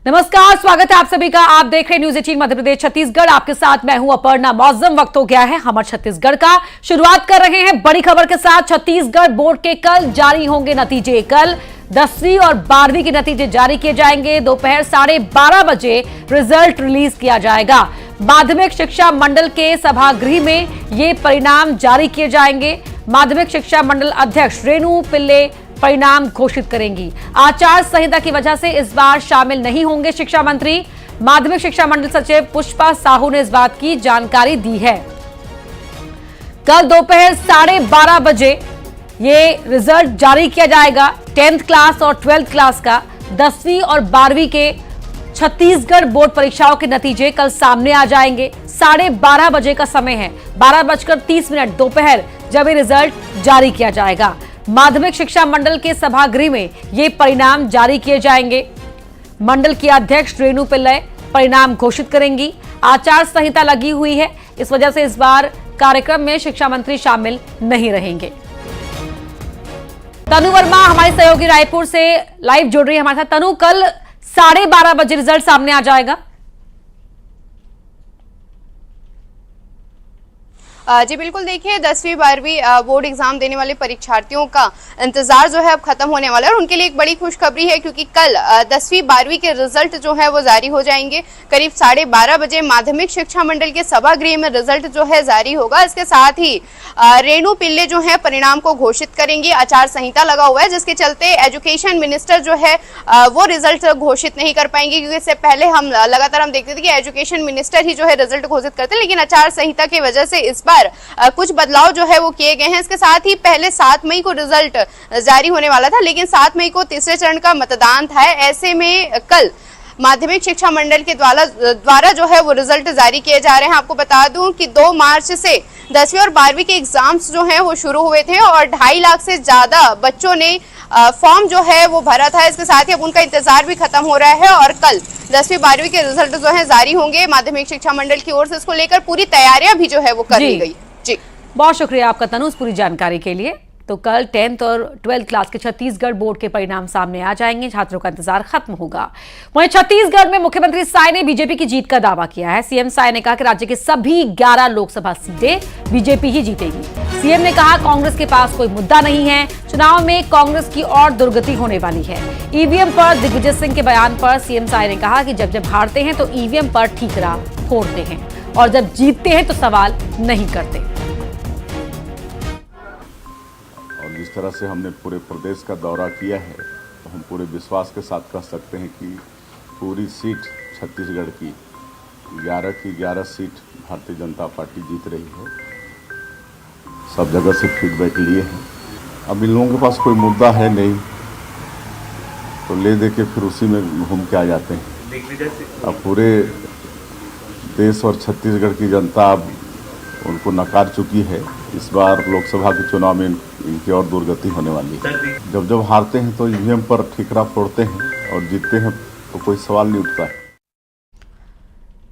नमस्कार, स्वागत है आप सभी का। आप देख रहे हैं न्यूज 18 मध्य प्रदेश छत्तीसगढ़। आपके साथ मैं हूं अपर्णा। मौसम वक्त हो गया है हमारे छत्तीसगढ़ का। शुरुआत कर रहे हैं बड़ी खबर के साथ। छत्तीसगढ़ बोर्ड के कल जारी होंगे नतीजे। कल 10वीं और 12वीं के नतीजे जारी किए जाएंगे। दोपहर 12:30 बजे रिजल्ट रिलीज किया जाएगा। माध्यमिक शिक्षा मंडल के सभागृह में ये परिणाम जारी किए जाएंगे। माध्यमिक शिक्षा मंडल अध्यक्ष रेणु पिल्ले परिणाम घोषित करेंगी। आचार संहिता की वजह से इस बार शामिल नहीं होंगे शिक्षा मंत्री। माध्यमिक शिक्षा मंडल सचिव पुष्पा साहू ने इस बात की जानकारी दी है। कल दोपहर 12:30 बजे ये रिजल्ट जारी किया जाएगा। 10th क्लास और 12th क्लास का 10वीं और 12वीं के छत्तीसगढ़ बोर्ड परीक्षाओं के नतीजे कल सामने आ जाएंगे। 12:30 बजे का समय है। 12:30 दोपहर जब ये रिजल्ट जारी किया जाएगा। माध्यमिक शिक्षा मंडल के सभागृह में ये परिणाम जारी किए जाएंगे। मंडल की अध्यक्ष रेणु पिल्ले परिणाम घोषित करेंगी। आचार संहिता लगी हुई है, इस वजह से इस बार कार्यक्रम में शिक्षा मंत्री शामिल नहीं रहेंगे। तनु वर्मा हमारी सहयोगी रायपुर से लाइव जुड़ रही है हमारे साथ। तनु, कल 12:30 बजे रिजल्ट सामने आ जाएगा। जी बिल्कुल, देखिए 10वीं 12वीं बोर्ड एग्जाम देने वाले परीक्षार्थियों का इंतजार जो है अब खत्म होने वाला है और उनके लिए एक बड़ी खुशखबरी है क्योंकि कल 10वीं 12वीं के रिजल्ट जो है वो जारी हो जाएंगे। करीब 12:30 बजे माध्यमिक शिक्षा मंडल के सभागृह में रिजल्ट जो है जारी होगा। इसके साथ ही रेणु पिल्ले जो है परिणाम को घोषित करेंगी। आचार संहिता लगा हुआ है जिसके चलते एजुकेशन मिनिस्टर जो है वो रिजल्ट घोषित नहीं कर पाएंगे क्योंकि इससे पहले हम लगातार देखते थे कि एजुकेशन मिनिस्टर ही जो है रिजल्ट घोषित करते, लेकिन आचार संहिता की वजह से इस बार कुछ बदलाव जो है वो किए गए हैं। इसके साथ ही पहले 7 मई को रिजल्ट जारी होने वाला था, लेकिन 7 मई को तीसरे चरण का मतदान था। ऐसे में कल माध्यमिक शिक्षा मंडल के द्वारा जो है वो रिजल्ट जारी किए जा रहे हैं। आपको बता दूं कि 2 मार्च से 10वीं और 12वीं के एग्जाम्स जो हैं वो शुरू हुए थे और 2.5 लाख से ज्यादा बच्चों ने फॉर्म जो है वो भरा था। इसके साथ ही अब उनका इंतजार भी खत्म हो रहा है और कल 10वीं 12वीं के रिजल्ट जो है जारी होंगे। माध्यमिक शिक्षा मंडल की ओर से इसको लेकर पूरी तैयारियां भी जो है वो कर ली गई। जी, बहुत शुक्रिया आपका तनु इस पूरी जानकारी के लिए। तो कल 10th और 12th क्लास के छत्तीसगढ़ बोर्ड के परिणाम सामने आ जाएंगे। छात्रों का इंतजार खत्म होगा। वहीं छत्तीसगढ़ में मुख्यमंत्री साय ने बीजेपी की जीत का दावा किया है। सीएम साय ने कहा कि राज्य के सभी 11 लोकसभा सीटें बीजेपी ही जीतेगी। सीएम ने कहा कांग्रेस के पास कोई मुद्दा नहीं है, चुनाव में कांग्रेस की और दुर्गति होने वाली है। ईवीएम पर दिग्विजय सिंह के बयान पर सीएम साय ने कहा कि जब हारते हैं तो ईवीएम पर ठीकरा फोड़ते हैं और जब जीतते हैं तो सवाल नहीं करते। जिस तरह से हमने पूरे प्रदेश का दौरा किया है तो हम पूरे विश्वास के साथ कह सकते हैं कि पूरी सीट छत्तीसगढ़ की 11 सीट भारतीय जनता पार्टी जीत रही है। सब जगह से फीडबैक लिए हैं। अब इन लोगों के पास कोई मुद्दा है नहीं तो ले दे के फिर उसी में घूम के आ जाते हैं। अब पूरे देश और छत्तीसगढ़ की जनता अब उनको नकार चुकी है। इस बार लोकसभा के चुनाव में इनकी और दुर्गति होने वाली है। जब हारते हैं तो ईवीएम पर ठीकरा फोड़ते हैं और जीतते हैं तो कोई सवाल नहीं उठता है।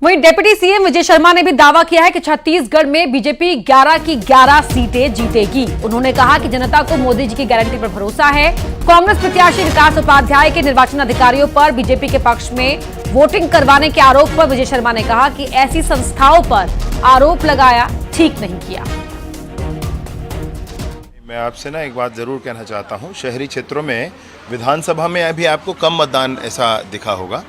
वहीं डिप्टी सीएम विजय शर्मा ने भी दावा किया है कि छत्तीसगढ़ में बीजेपी 11 की 11 सीटें जीतेगी। उन्होंने कहा कि जनता को मोदी जी की गारंटी पर भरोसा है। कांग्रेस प्रत्याशी विकास उपाध्याय के निर्वाचन अधिकारियों पर बीजेपी के पक्ष में वोटिंग करवाने के आरोप पर विजय शर्मा ने कहा कि ऐसी संस्थाओं पर आरोप लगाया ठीक नहीं किया। मैं आपसे ना एक बात जरूर कहना चाहता हूं। शहरी क्षेत्रों में विधानसभा में अभी आपको कम मतदान ऐसा दिखा होगा,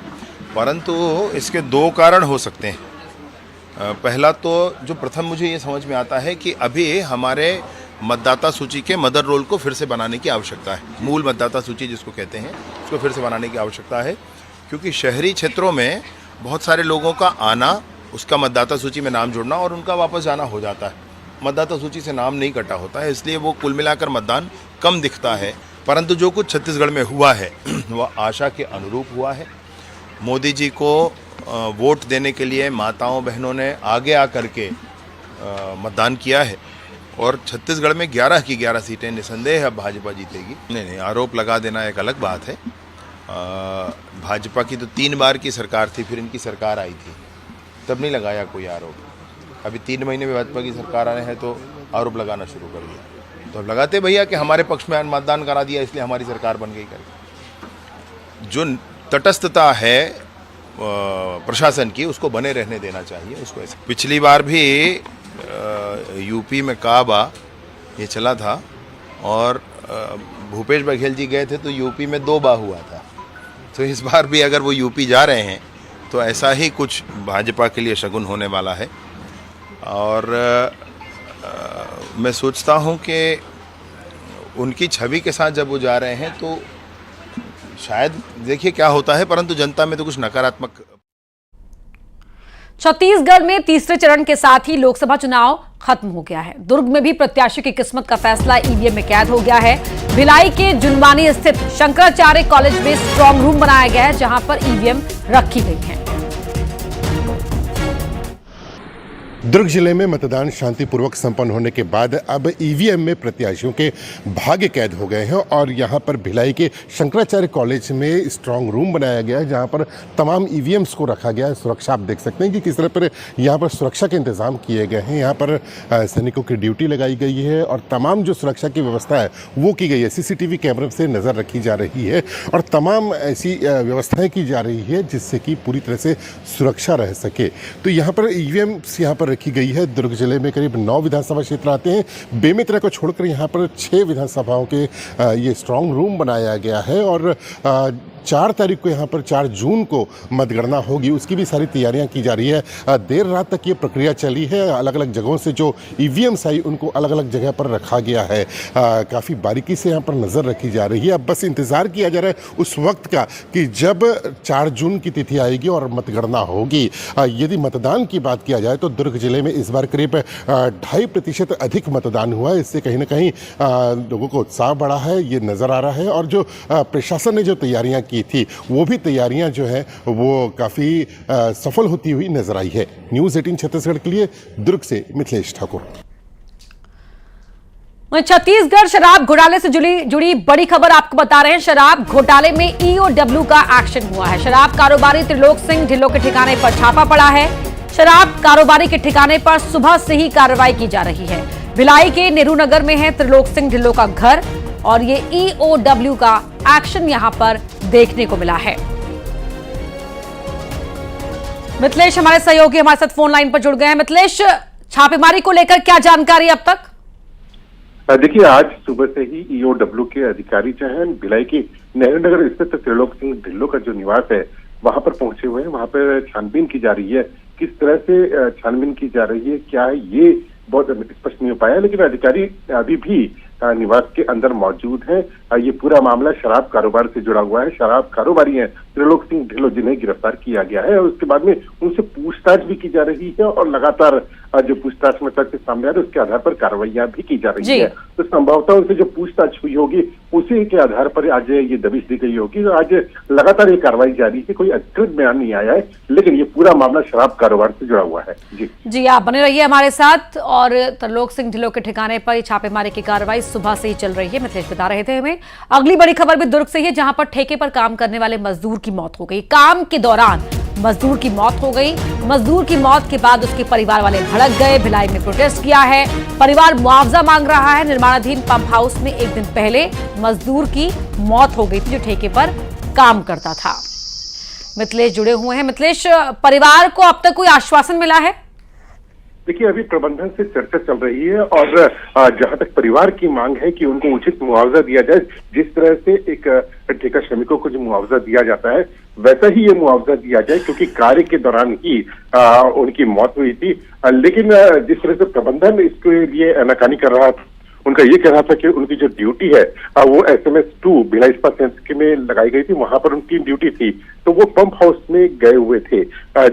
परंतु इसके 2 कारण हो सकते हैं। पहला तो जो प्रथम मुझे ये समझ में आता है कि अभी हमारे मतदाता सूची के मदर रोल को फिर से बनाने की आवश्यकता है। मूल मतदाता सूची जिसको कहते हैं उसको फिर से बनाने की आवश्यकता है क्योंकि शहरी क्षेत्रों में बहुत सारे लोगों का आना, उसका मतदाता सूची में नाम जुड़ना और उनका वापस जाना हो जाता है। मतदाता सूची से नाम नहीं कटा होता है, इसलिए वो कुल मिलाकर मतदान कम दिखता है। परंतु जो कुछ छत्तीसगढ़ में हुआ है वह आशा के अनुरूप हुआ है। मोदी जी को वोट देने के लिए माताओं बहनों ने आगे आकर के मतदान किया है और छत्तीसगढ़ में 11 की 11 सीटें निसंदेह अब भाजपा जीतेगी। नहीं, आरोप लगा देना एक अलग बात है। भाजपा की तो 3 बार की सरकार थी, फिर इनकी सरकार आई थी, तब नहीं लगाया कोई आरोप। अभी 3 महीने में भाजपा की सरकार आने हैं तो आरोप लगाना शुरू कर दिया। तो अब लगाते भैया कि हमारे पक्ष में मतदान करा दिया इसलिए हमारी सरकार बन गई करके। जो तटस्थता है प्रशासन की उसको बने रहने देना चाहिए उसको। ऐसे पिछली बार भी यूपी में काबा ये चला था और भूपेश बघेल जी गए थे तो यूपी में 2 बार हुआ था। तो इस बार भी अगर वो यूपी जा रहे हैं तो ऐसा ही कुछ भाजपा के लिए शगुन होने वाला है। और मैं सोचता हूँ कि उनकी छवि के साथ जब वो जा रहे हैं तो शायद देखिए क्या होता है, परंतु जनता में तो कुछ नकारात्मक। छत्तीसगढ़ में तीसरे चरण के साथ ही लोकसभा चुनाव खत्म हो गया है। दुर्ग में भी प्रत्याशी की किस्मत का फैसला ईवीएम में कैद हो गया है। भिलाई के जुनवानी स्थित शंकराचार्य कॉलेज में स्ट्रांग रूम बनाया गया है, जहां पर ईवीएम रखी गई है। दुर्ग जिले में मतदान शांतिपूर्वक संपन्न होने के बाद अब ईवीएम में प्रत्याशियों के भाग्य कैद हो गए हैं और यहां पर भिलाई के शंकराचार्य कॉलेज में स्ट्रांग रूम बनाया गया है, जहां पर तमाम ईवीएम्स को रखा गया है। सुरक्षा आप देख सकते हैं कि किस तरह पर यहां पर सुरक्षा के इंतजाम किए गए हैं। यहां पर सैनिकों की ड्यूटी लगाई गई है और तमाम जो सुरक्षा की व्यवस्था है वो की गई है। सीसीटीवी कैमरे से नज़र रखी जा रही है और तमाम ऐसी व्यवस्थाएँ की जा रही है जिससे कि पूरी तरह से सुरक्षा रह सके। तो यहाँ पर ईवीएम्स यहाँ पर रखी गई है। दुर्ग जिले में करीब 9 विधानसभा क्षेत्र आते हैं। बेमेतरा को छोड़कर यहाँ पर 6 विधानसभाओं के ये स्ट्रांग रूम बनाया गया है और 4 तारीख को यहाँ पर 4 जून को मतगणना होगी, उसकी भी सारी तैयारियां की जा रही है। देर रात तक ये प्रक्रिया चली है। अलग अलग जगहों से जो ईवीएम्स आई उनको अलग अलग जगह पर रखा गया है। काफ़ी बारीकी से यहाँ पर नज़र रखी जा रही है। अब बस इंतज़ार किया जा रहा है उस वक्त का कि जब 4 जून की तिथि आएगी और मतगणना होगी। यदि मतदान की बात किया जाए तो दुर्ग जिले में इस बार करीब 2.5% अधिक मतदान हुआ है। इससे कहीं ना कहीं लोगों को उत्साह बढ़ा है, ये नज़र आ रहा है। और जो प्रशासन ने जो तैयारियाँ की थी वो भी तैयारियां जो है वो काफ़ी सफल होती हुई नजर आई है। न्यूज़ 18 छत्तीसगढ़ के लिए दुर्ग से मिथिलेश ठाकुर। छत्तीसगढ़ शराब घोटाले से जुड़ी बड़ी खबर आपको बता रहे हैं। शराब घोटाले में ईओडब्ल्यू का एक्शन हुआ है। शराब कारोबारी त्रिलोक सिंह ढिल्लों के ठिकाने पर छापा पड़ा है। शराब कारोबारी के ठिकाने पर सुबह से ही कार्रवाई की जा रही है। भिलाई के नेहरू नगर में है त्रिलोक सिंह ढिल्लों का घर और ये ईओडब्ल्यू का एक्शन यहां पर देखने को मिला है। मिथिलेश हमारे सहयोगी हमारे साथ फोन लाइन पर जुड़ गए हैं। मिथिलेश, छापेमारी को लेकर क्या जानकारी अब तक? देखिए, आज सुबह से ही ईओडब्ल्यू के अधिकारी जो है भिलाई की नेहरू नगर स्थित त्रिलोक सिंह ढिल्लों का जो निवास है वहां पर पहुंचे हुए हैं। वहां पर छानबीन की जा रही है। किस तरह से छानबीन की जा रही है, क्या है, ये बहुत स्पष्ट नहीं हो पाया, लेकिन अधिकारी अभी भी निवास के अंदर मौजूद है। ये पूरा मामला शराब कारोबार से जुड़ा हुआ है। शराब कारोबारी हैं त्रिलोक सिंह ढिल्लों, जिन्हें गिरफ्तार किया गया है और उसके बाद में उनसे पूछताछ भी की जा रही है और लगातार जो पूछताछ में तथ्य सामने आ रहे उसके आधार पर कार्रवाइयां भी की जा रही है। तो संभवतः उनसे जो पूछताछ हुई होगी उसी के आधार पर आज ये दबिश दी गई होगी। तो आज लगातार ये कार्रवाई जारी है। कोई अधिकृत बयान नहीं आया है, लेकिन ये पूरा मामला शराब कारोबार से जुड़ा हुआ है। जी, आप बने रहिए हमारे साथ। और त्रिलोक सिंह ढिल्लों के ठिकाने पर छापेमारी की कार्रवाई सुबह से ही चल रही है। मिथिलेश बता रहे थे हमें। अगली बड़ी खबर भी दुर्ग से ही है, जहां पर ठेके पर काम करने वाले मजदूर की मौत हो गई। काम के दौरान मजदूर की मौत हो गई। मजदूर की मौत के बाद उसके परिवार वाले भड़क गए। भिलाई में प्रोटेस्ट किया है। परिवार मुआवजा मांग रहा है। निर्माणाधीन पंप हाउस में एक दिन पहले मजदूर की मौत हो गई थी, जो ठेके पर काम करता था। मिथिलेश जुड़े हुए हैं। मिथिलेश, परिवार को अब तक कोई आश्वासन मिला है? देखिए, अभी प्रबंधन से चर्चा चल रही है और जहां तक परिवार की मांग है कि उनको उचित मुआवजा दिया जाए, जिस तरह से एक ठेका श्रमिकों को जो मुआवजा दिया जाता है वैसा ही ये मुआवजा दिया जाए, क्योंकि कार्य के दौरान ही उनकी मौत हुई थी। लेकिन जिस तरह से प्रबंधन इसके लिए आनाकानी कर रहा था, उनका ये कहना था कि उनकी जो ड्यूटी है वो SMS 2 भिलाई इस्पात संयंत्र में लगाई गई थी, वहां पर उनकी ड्यूटी थी, तो वो पंप हाउस में गए हुए थे।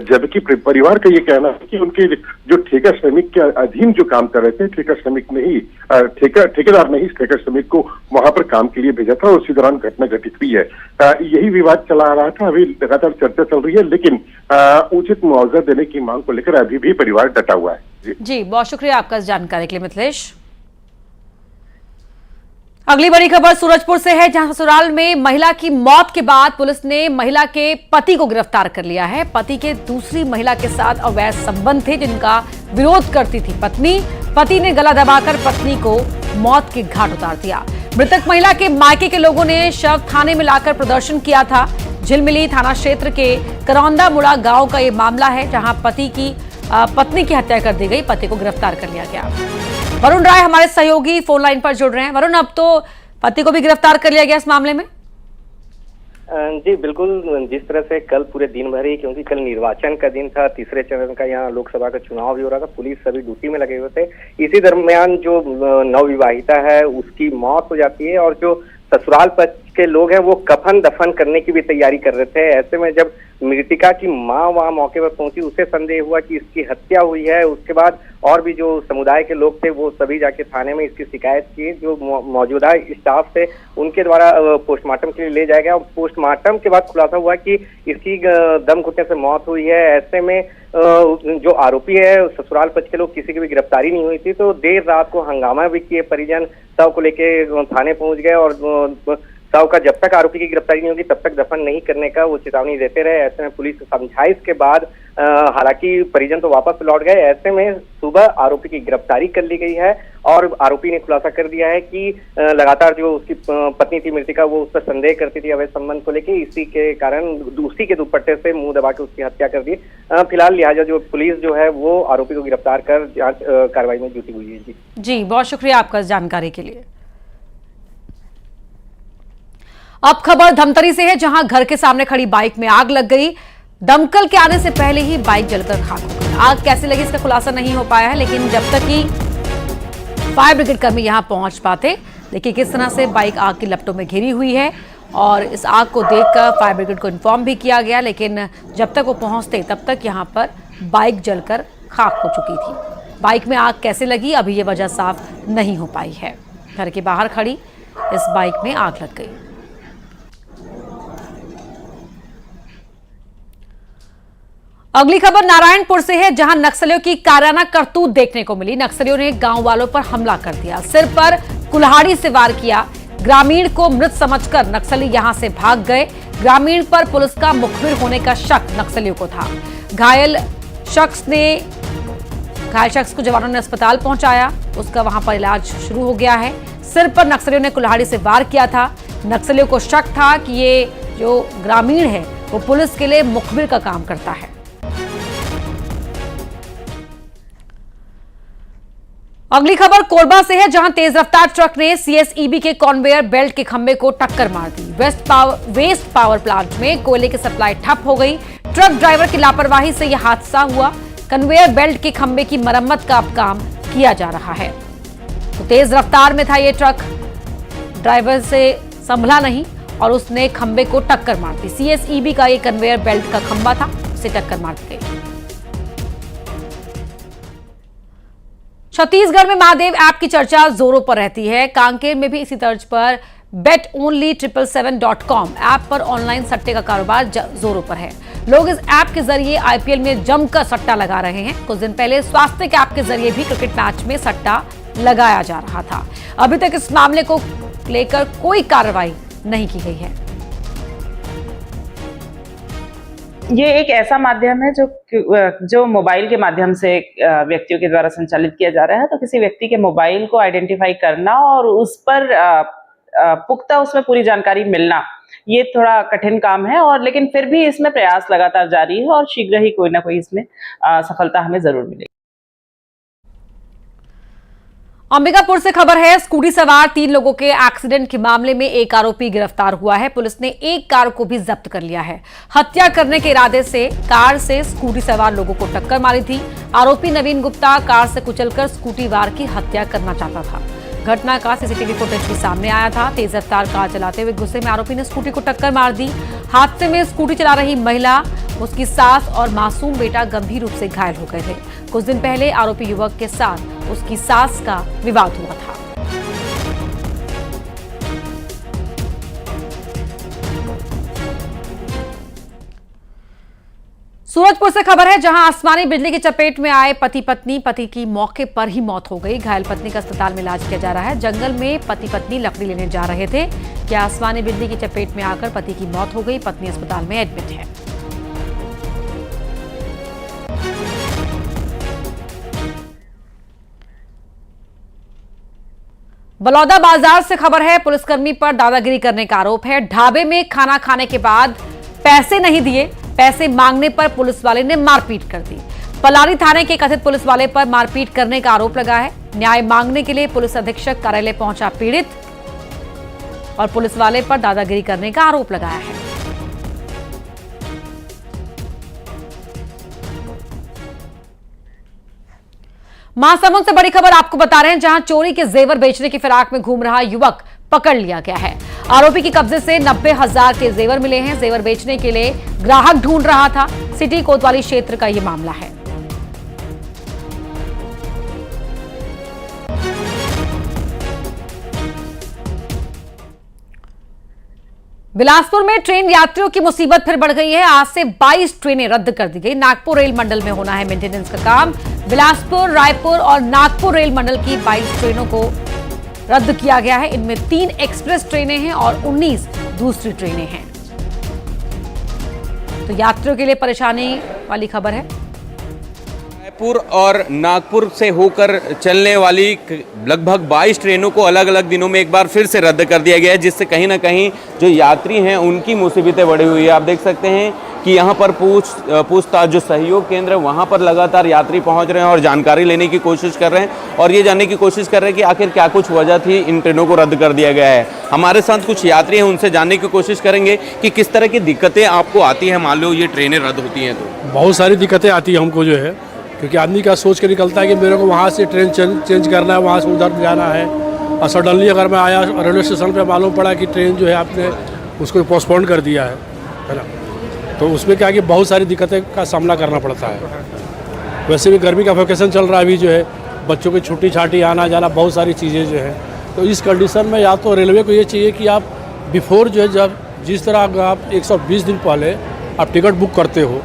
जबकि परिवार का ये कहना है कि उनके जो ठेका श्रमिक के अधीन जो काम कर रहे थे, ठेका श्रमिक ने ही ठेकेदार ने ही ठेका श्रमिक को वहां पर काम के लिए भेजा था और उसी दौरान घटना घटित हुई है। यही विवाद चला आ रहा था। अभी लगातार चर्चा चल रही है, लेकिन उचित मुआवजा देने की मांग को लेकर अभी भी परिवार डटा हुआ है। जी, बहुत शुक्रिया आपका इस जानकारी के लिए मिथिलेश। अगली बड़ी खबर सूरजपुर से है, जहां ससुराल में महिला की मौत के बाद पुलिस ने महिला के पति को गिरफ्तार कर लिया है। पति के दूसरी महिला के साथ अवैध संबंध थे, जिनका विरोध करती थी पत्नी। पति ने गला दबाकर पत्नी को मौत के घाट उतार दिया। मृतक महिला के मायके के लोगों ने शव थाने में लाकर प्रदर्शन किया था। झिलमिली थाना क्षेत्र के करौंदा मुड़ा गांव का ये मामला है, जहां पत्नी की हत्या कर दी गई। पति को गिरफ्तार कर लिया गया। वरुण राय हमारे सहयोगी फोन लाइन पर जुड़ रहे हैं। वरुण, अब तो पति को भी गिरफ्तार कर लिया गया इस मामले में? जी बिल्कुल, जिस तरह से कल पूरे दिन भर ही, क्योंकि कल निर्वाचन का दिन था, तीसरे चरण का यहाँ लोकसभा का चुनाव भी हो रहा था, पुलिस सभी ड्यूटी में लगे हुए थे। इसी दरमियान जो नवविवाहिता है उसकी मौत हो जाती है और जो ससुराल पक्ष के लोग हैं वो कफन दफन करने की भी तैयारी कर रहे थे। ऐसे में जब मृतिका की मां वहां मौके पर पहुंची, उसे संदेह हुआ कि इसकी हत्या हुई है। उसके बाद और भी जो समुदाय के लोग थे वो सभी जाके थाने में इसकी शिकायत की। जो मौजूदा स्टाफ थे उनके द्वारा पोस्टमार्टम के लिए ले जाया गया। पोस्टमार्टम के बाद खुलासा हुआ कि इसकी दम घुटने से मौत हुई है। ऐसे में जो आरोपी है, ससुराल पक्ष के लोग, किसी की भी गिरफ्तारी नहीं हुई थी, तो देर रात को हंगामा भी किए। परिजन शव को लेके थाने पहुंच गए और शव का जब तक आरोपी की गिरफ्तारी नहीं होगी तब तक दफन नहीं करने का वो चेतावनी देते रहे। ऐसे में पुलिस समझाइश के बाद हालांकि परिजन तो वापस लौट गए। ऐसे में सुबह आरोपी की गिरफ्तारी कर ली गई है और आरोपी ने खुलासा कर दिया है कि लगातार जो उसकी पत्नी थी मृतिका, वो उस पर संदेह करती थी अवैध संबंध को लेके, इसी के कारण उसी के दुपट्टे से मुंह दबा के उसकी हत्या कर दी। फिलहाल लिहाजा जो पुलिस जो है वो आरोपी को गिरफ्तार कर जांच कार्रवाई में जुटी हुई है। जी, बहुत शुक्रिया आपका इस जानकारी के लिए। अब खबर धमतरी से है, जहां घर के सामने खड़ी बाइक में आग लग गई। दमकल के आने से पहले ही बाइक जलकर खाक हो गई। आग कैसे लगी इसका खुलासा नहीं हो पाया है, लेकिन जब तक कि फायर ब्रिगेड कर्मी यहां पहुंच पाते, देखिए किस तरह से बाइक आग की लपटों में घिरी हुई है। और इस आग को देखकर फायर ब्रिगेड को इन्फॉर्म भी किया गया, लेकिन जब तक वो पहुंचते तब तक यहां पर बाइक जलकर खाक हो चुकी थी। बाइक में आग कैसे लगी, अभी ये वजह साफ नहीं हो पाई है। घर के बाहर खड़ी इस बाइक में आग लग गई। अगली खबर नारायणपुर से है, जहां नक्सलियों की काराना करतूत देखने को मिली। नक्सलियों ने गांव वालों पर हमला कर दिया, सिर पर कुल्हाड़ी से वार किया। ग्रामीण को मृत समझकर नक्सली यहां से भाग गए। ग्रामीण पर पुलिस का मुखबिर होने का शक नक्सलियों को था। घायल शख्स को जवानों ने अस्पताल पहुंचाया, उसका वहां पर इलाज शुरू हो गया है। सिर पर नक्सलियों ने कुल्हाड़ी से वार किया था। नक्सलियों को शक था कि ये जो ग्रामीण है वो पुलिस के लिए मुखबिर का काम करता है। अगली खबर कोरबा से है, जहां तेज रफ्तार ट्रक ने सीएसईबी के कन्वेयर बेल्ट के खंभे को टक्कर मार दी। वेस्ट पावर प्लांट में कोयले की सप्लाई ठप हो गई। ट्रक ड्राइवर की लापरवाही से यह हादसा हुआ। कन्वेयर बेल्ट के खंभे की मरम्मत का अब काम किया जा रहा है। तो तेज रफ्तार में था ये ट्रक, ड्राइवर से संभला नहीं और उसने खंभे को टक्कर मार दी। सीएसईबी का ये कन्वेयर बेल्ट का खंभा था, उसे टक्कर मार दी गई। छत्तीसगढ़ में महादेव ऐप की चर्चा जोरों पर रहती है। कांकेर में भी इसी तर्ज पर betonly777.com ऐप पर ऑनलाइन सट्टे का कारोबार जोरों पर है। लोग इस ऐप के जरिए आईपीएल में जमकर सट्टा लगा रहे हैं। कुछ दिन पहले स्वास्थ्य ऐप के जरिए भी क्रिकेट मैच में सट्टा लगाया जा रहा था। अभी तक इस मामले को लेकर कोई कार्रवाई नहीं की गई है। ये एक ऐसा माध्यम है जो मोबाइल के माध्यम से व्यक्तियों के द्वारा संचालित किया जा रहा है। तो किसी व्यक्ति के मोबाइल को आइडेंटिफाई करना और उस पर पुख्ता उसमें पूरी जानकारी मिलना, ये थोड़ा कठिन काम है, और लेकिन फिर भी इसमें प्रयास लगातार जारी है और शीघ्र ही कोई ना कोई इसमें सफलता हमें जरूर मिलेगी। अंबिकापुर से खबर है, स्कूटी सवार 3 लोगों के एक्सीडेंट के मामले में एक आरोपी गिरफ्तार हुआ है। पुलिस ने एक कार को भी जब्त कर लिया है। हत्या करने के इरादे से कार से स्कूटी सवार लोगों को टक्कर मारी थी। आरोपी नवीन गुप्ता कार से कुचलकर स्कूटी वार की हत्या करना चाहता था। घटना का सीसीटीवी फुटेज भी सामने आया था। तेज रफ्तार कार चलाते हुए गुस्से में आरोपी ने स्कूटी को टक्कर मार दी। हादसे में स्कूटी चला रही महिला, उसकी सास और मासूम बेटा गंभीर रूप से घायल हो गए थे। कुछ दिन पहले आरोपी युवक के साथ उसकी सास का विवाद हुआ था। सूरजपुर से खबर है, जहां आसमानी बिजली की चपेट में आए पति पत्नी, पति की मौके पर ही मौत हो गई। घायल पत्नी का अस्पताल में इलाज किया जा रहा है। जंगल में पति पत्नी लकड़ी लेने जा रहे थे कि आसमानी बिजली की चपेट में आकर पति की मौत हो गई। पत्नी अस्पताल में एडमिट है। बलौदा बाजार से खबर है, पुलिसकर्मी पर दादागिरी करने का आरोप है। ढाबे में खाना खाने के बाद पैसे नहीं दिए, पैसे मांगने पर पुलिस वाले ने मारपीट कर दी। पलारी थाने के कथित पुलिस वाले पर मारपीट करने का आरोप लगा है। न्याय मांगने के लिए पुलिस अधीक्षक कार्यालय पहुंचा पीड़ित और पुलिस वाले पर दादागिरी करने का आरोप लगाया है। महासमुंद से बड़ी खबर आपको बता रहे हैं, जहां चोरी के जेवर बेचने की फिराक में घूम रहा युवक पकड़ लिया गया है। आरोपी के कब्जे से 90,000 के जेवर मिले हैं। जेवर बेचने के लिए ग्राहक ढूंढ रहा था। सिटी कोतवाली क्षेत्र का यह मामला है। बिलासपुर में ट्रेन यात्रियों की मुसीबत फिर बढ़ गई है। आज से 22 ट्रेनें रद्द कर दी गई। नागपुर रेल मंडल में होना है मेंटेनेंस का काम। बिलासपुर, रायपुर और नागपुर रेल मंडल की 22 ट्रेनों को रद्द किया गया है। इनमें 3 एक्सप्रेस ट्रेनें हैं और 19 दूसरी ट्रेनें हैं। तो यात्रियों के लिए परेशानी वाली खबर है। रायपुर और नागपुर से होकर चलने वाली लगभग 22 ट्रेनों को अलग अलग दिनों में एक बार फिर से रद्द कर दिया गया है, जिससे कहीं ना कहीं जो यात्री हैं उनकी मुसीबतें बढ़ी हुई है। आप देख सकते हैं कि यहाँ पर पूछताछ जो सहयोग केंद्र है वहाँ पर लगातार यात्री पहुँच रहे हैं और जानकारी लेने की कोशिश कर रहे हैं और ये जानने की कोशिश कर रहे हैं कि आखिर क्या कुछ वजह थी इन ट्रेनों को रद्द कर दिया गया है। हमारे साथ कुछ यात्री हैं, उनसे जानने की कोशिश करेंगे कि किस तरह की दिक्कतें आपको आती हैं मान लो ये ट्रेनें रद्द होती हैं तो। बहुत सारी दिक्कतें आती है हमको जो है, क्योंकि आदमी का सोच के निकलता है कि मेरे को वहाँ से ट्रेन चेंज करना है, वहाँ से उधर जाना है, और सडनली अगर मैं आया रेलवे स्टेशन पे मालूम पड़ा कि ट्रेन जो है आपने उसको पोस्टपोन कर दिया है ना, तो उसमें क्या कि बहुत सारी दिक्कतें का सामना करना पड़ता है। वैसे भी गर्मी का वेकेशन चल रहा है अभी जो है, बच्चों की छुट्टी छाटी आना जाना बहुत सारी चीज़ें जो है, तो इस कंडीशन में या तो रेलवे को ये चाहिए कि आप बिफोर जो है जब जिस तरह आप 120 दिन पहले आप टिकट बुक करते हो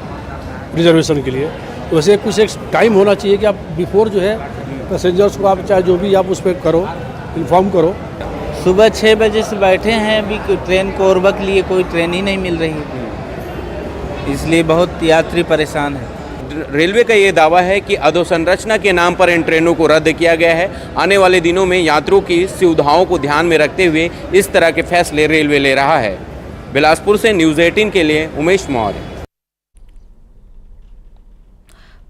रिजर्वेशन के लिए, तो वैसे कुछ एक टाइम होना चाहिए कि आप बिफोर जो है पैसेंजर्स को आप चाहे जो भी आप उस पर करो, इन्फॉर्म करो। सुबह 6 बजे से बैठे हैं, अभी ट्रेन कोरबा के लिए कोई ट्रेन ही नहीं मिल रही, इसलिए बहुत यात्री परेशान है। रेलवे का ये दावा है कि अधोसंरचना के नाम पर इन ट्रेनों को रद्द किया गया है। आने वाले दिनों में यात्रियों की सुविधाओं को ध्यान में रखते हुए इस तरह के फैसले रेलवे ले रहा है। बिलासपुर से न्यूज़ 18 के लिए उमेश मौर्य।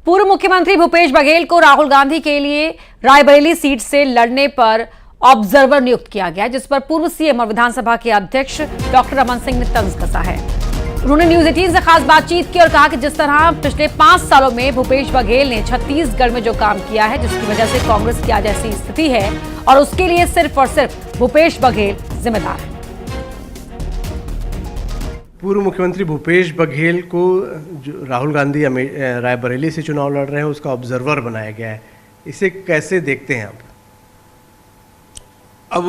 पूर्व मुख्यमंत्री भूपेश बघेल को राहुल गांधी के लिए रायबरेली सीट से लड़ने पर ऑब्जर्वर नियुक्त किया गया, जिस पर पूर्व सीएम और विधानसभा के अध्यक्ष डॉक्टर रमन सिंह ने तंज कसा है। उन्होंने न्यूज़ 18 से खास बातचीत की और कहा कि जिस तरह पिछले 5 सालों में भूपेश बघेल ने छत्तीसगढ़ में जो काम किया है, जिसकी वजह से कांग्रेस की आज ऐसी स्थिति है, और उसके लिए सिर्फ और सिर्फ भूपेश बघेल जिम्मेदार है। पूर्व मुख्यमंत्री भूपेश बघेल को जो राहुल गांधी रायबरेली से चुनाव लड़ रहे हैं उसका ऑब्जर्वर बनाया गया है, इसे कैसे देखते हैं आप? अब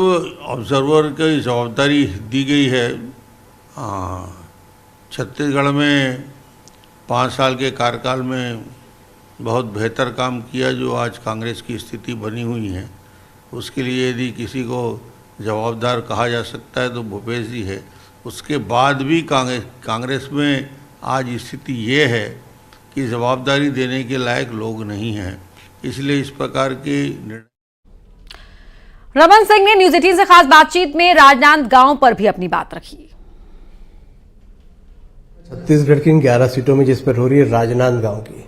ऑब्जर्वर की जवाबदारी दी गई है। छत्तीसगढ़ में 5 साल के कार्यकाल में बहुत बेहतर काम किया, जो आज कांग्रेस की स्थिति बनी हुई है, उसके लिए यदि किसी को जवाबदार कहा जा सकता है तो भूपेश जी है। उसके बाद भी कांग्रेस में आज स्थिति ये है कि जवाबदारी देने के लायक लोग नहीं हैं, इसलिए इस प्रकार के रमन सिंह ने न्यूज़ 18 से खास बातचीत में राजनांदगांव पर भी अपनी बात रखी। छत्तीसगढ़ की 11 सीटों में जिस पर हो रही है राजनांदगांव की,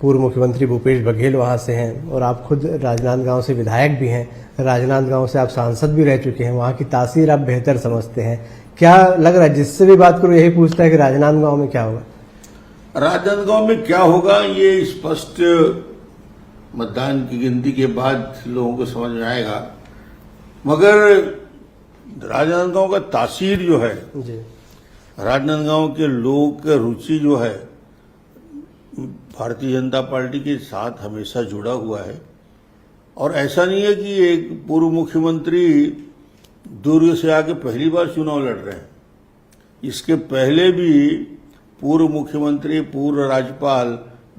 पूर्व मुख्यमंत्री भूपेश बघेल वहां से हैं और आप खुद राजनांदगांव से विधायक भी हैं, राजनांदगांव से आप सांसद भी रह चुके हैं, वहां की तासीर आप बेहतर समझते हैं। क्या लग रहा है, जिससे भी बात करो यही पूछता है कि राजनांदगांव में क्या होगा? राजनांदगांव में क्या होगा ये स्पष्ट मतदान की गिनती के बाद लोगों को समझ में आएगा, मगर राजनांदगांव का तासीर जो है जी, राजनांदगांव के लोगों की रुचि जो है भारतीय जनता पार्टी के साथ हमेशा जुड़ा हुआ है। और ऐसा नहीं है कि एक पूर्व मुख्यमंत्री दुर्ग से आके पहली बार चुनाव लड़ रहे हैं। इसके पहले भी पूर्व मुख्यमंत्री, पूर्व राज्यपाल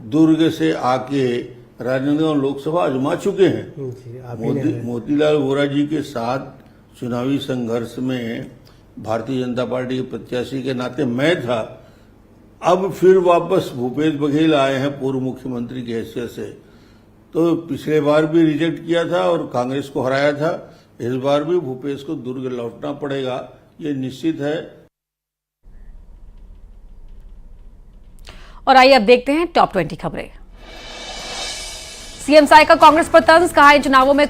दुर्ग से आके राजनांदगांव लोकसभा आजमा चुके हैं। मोतीलाल वोरा जी के साथ चुनावी संघर्ष में भारतीय जनता पार्टी के प्रत्याशी के नाते मैं था। अब फिर वापस भूपेश बघेल आए हैं पूर्व मुख्यमंत्री की हैसियत से, तो पिछले बार भी रिजेक्ट किया था और कांग्रेस को हराया था। इस बार भी भूपेश को दुर्ग लौटना पड़ेगा, ये निश्चित है। और आइए अब देखते हैं टॉप 20 खबरें। सीएम साय का कांग्रेस पर तंज, कहा इन चुनावों में